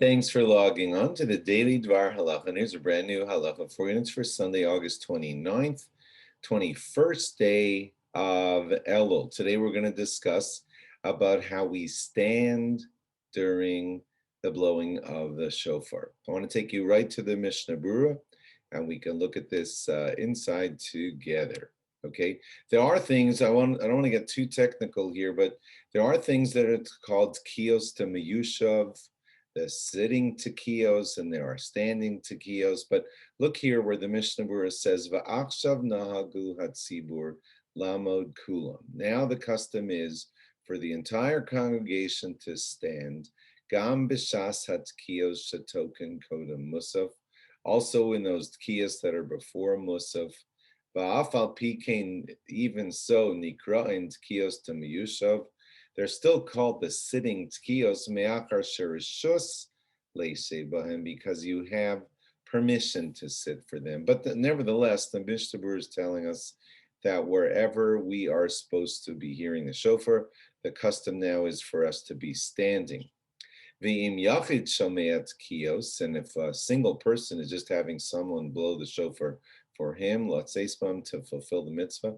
Thanks for logging on to the Daily DVAR Halacha. And here's a brand new halacha for you. It's for Sunday, August 29th, 21st day of Elul. Today we're going to discuss about how we stand during the blowing of the shofar. I want to take you right to the Mishnah Berurah, and we can look at this inside together. Okay, there are things I don't want to get too technical here, but there are things that are called kiyos to miyushav, the sitting tekiyos, and there are standing tekiyos. But look here where the Mishnah Berurah says, "Va'achshav nahagu hatzibur lamod kulam." Now the custom is for the entire congregation to stand. Gam b'shas hatkiyos shatoken kodem musaf. Also in those tekiyos that are before musaf. Ba'afal pikein, even so, nikra'in tekiyos to miyushav. They're still called the sitting tekiyos me'achar sherishus leisei bahem, because you have permission to sit for them. But nevertheless, the Mishnah Berurah is telling us that wherever we are supposed to be hearing the shofar, the custom now is for us to be standing. V'im yachid shomei tekiyos, and if a single person is just having someone blow the shofar for him, to fulfill the mitzvah,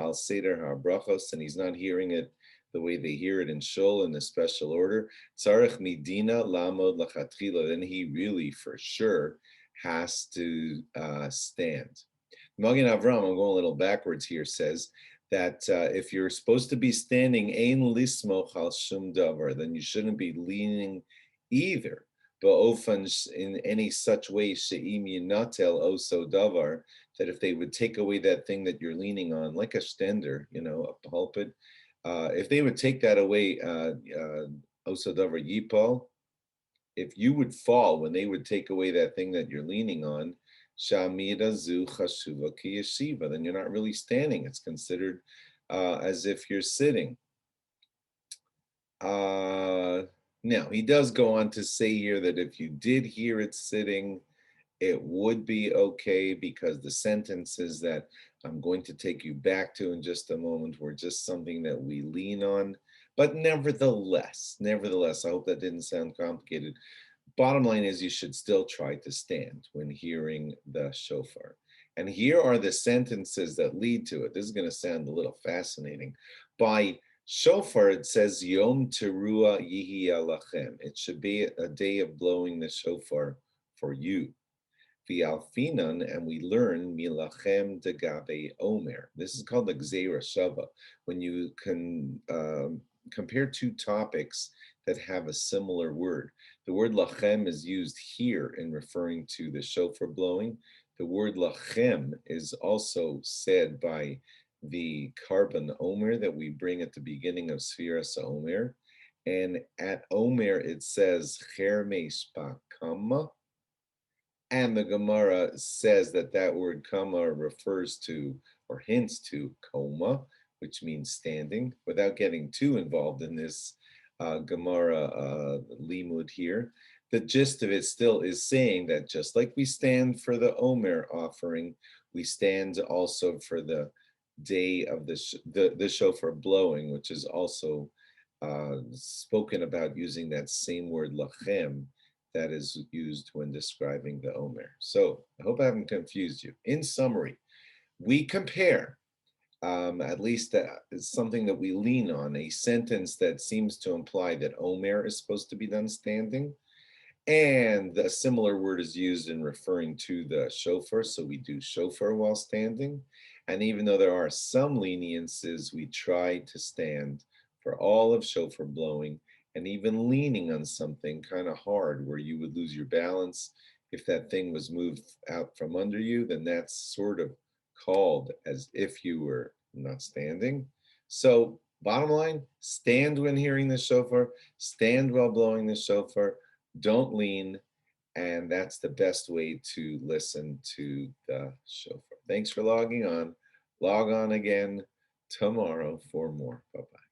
al seder ha'brachos, and he's not hearing it the way they hear it in shul in a special order, tzarich midina lamod lachatchila, then he really for sure has to stand. Magen Avram, I'm going a little backwards here, says that if you're supposed to be standing ein lismoch al shum davar, then you shouldn't be leaning either. In any such way, she'im yinatel oso davar, that if they would take away that thing that you're leaning on, like a stender, a pulpit, if they would take that away, oso davar yipol, if you would fall when they would take away that thing that you're leaning on, shamida zu chashuva ki yeshiva, then you're not really standing. It's considered as if you're sitting. Now, he does go on to say here that if you did hear it sitting, it would be okay, because the sentences that I'm going to take you back to in just a moment were just something that we lean on. But nevertheless, I hope that didn't sound complicated. Bottom line is you should still try to stand when hearing the shofar. And here are the sentences that lead to it. This is going to sound a little fascinating. By shofar, it says, Yom Teruah Yihi Alachem. It should be a day of blowing the shofar for you. V'alfinan, and we learn Milachem Degabe Omer. This is called the Gzeira Shava, when you can compare two topics that have a similar word. The word lachem is used here in referring to the shofar blowing. The word lachem is also said by the carbon omer that we bring at the beginning of Sfiras Omer. And at Omer it says chermesh kama, and the Gemara says that word kama refers to or hints to koma, which means standing. Without getting too involved in this Gemara limud here, the gist of it still is saying that just like we stand for the Omer offering, we stand also for the day of the shofar blowing, which is also spoken about using that same word lachem that is used when describing the Omer. So I hope I haven't confused you. In summary, we compare, at least it's something that we lean on, a sentence that seems to imply that Omer is supposed to be done standing, and a similar word is used in referring to the shofar, so we do shofar while standing. And even though there are some leniences, we try to stand for all of shofar blowing, and even leaning on something kind of hard where you would lose your balance. If that thing was moved out from under you, then that's sort of called as if you were not standing. So bottom line, stand when hearing the shofar, stand while blowing the shofar, don't lean, and that's the best way to listen to the shofar. Thanks for logging on. Log on again tomorrow for more. Bye-bye.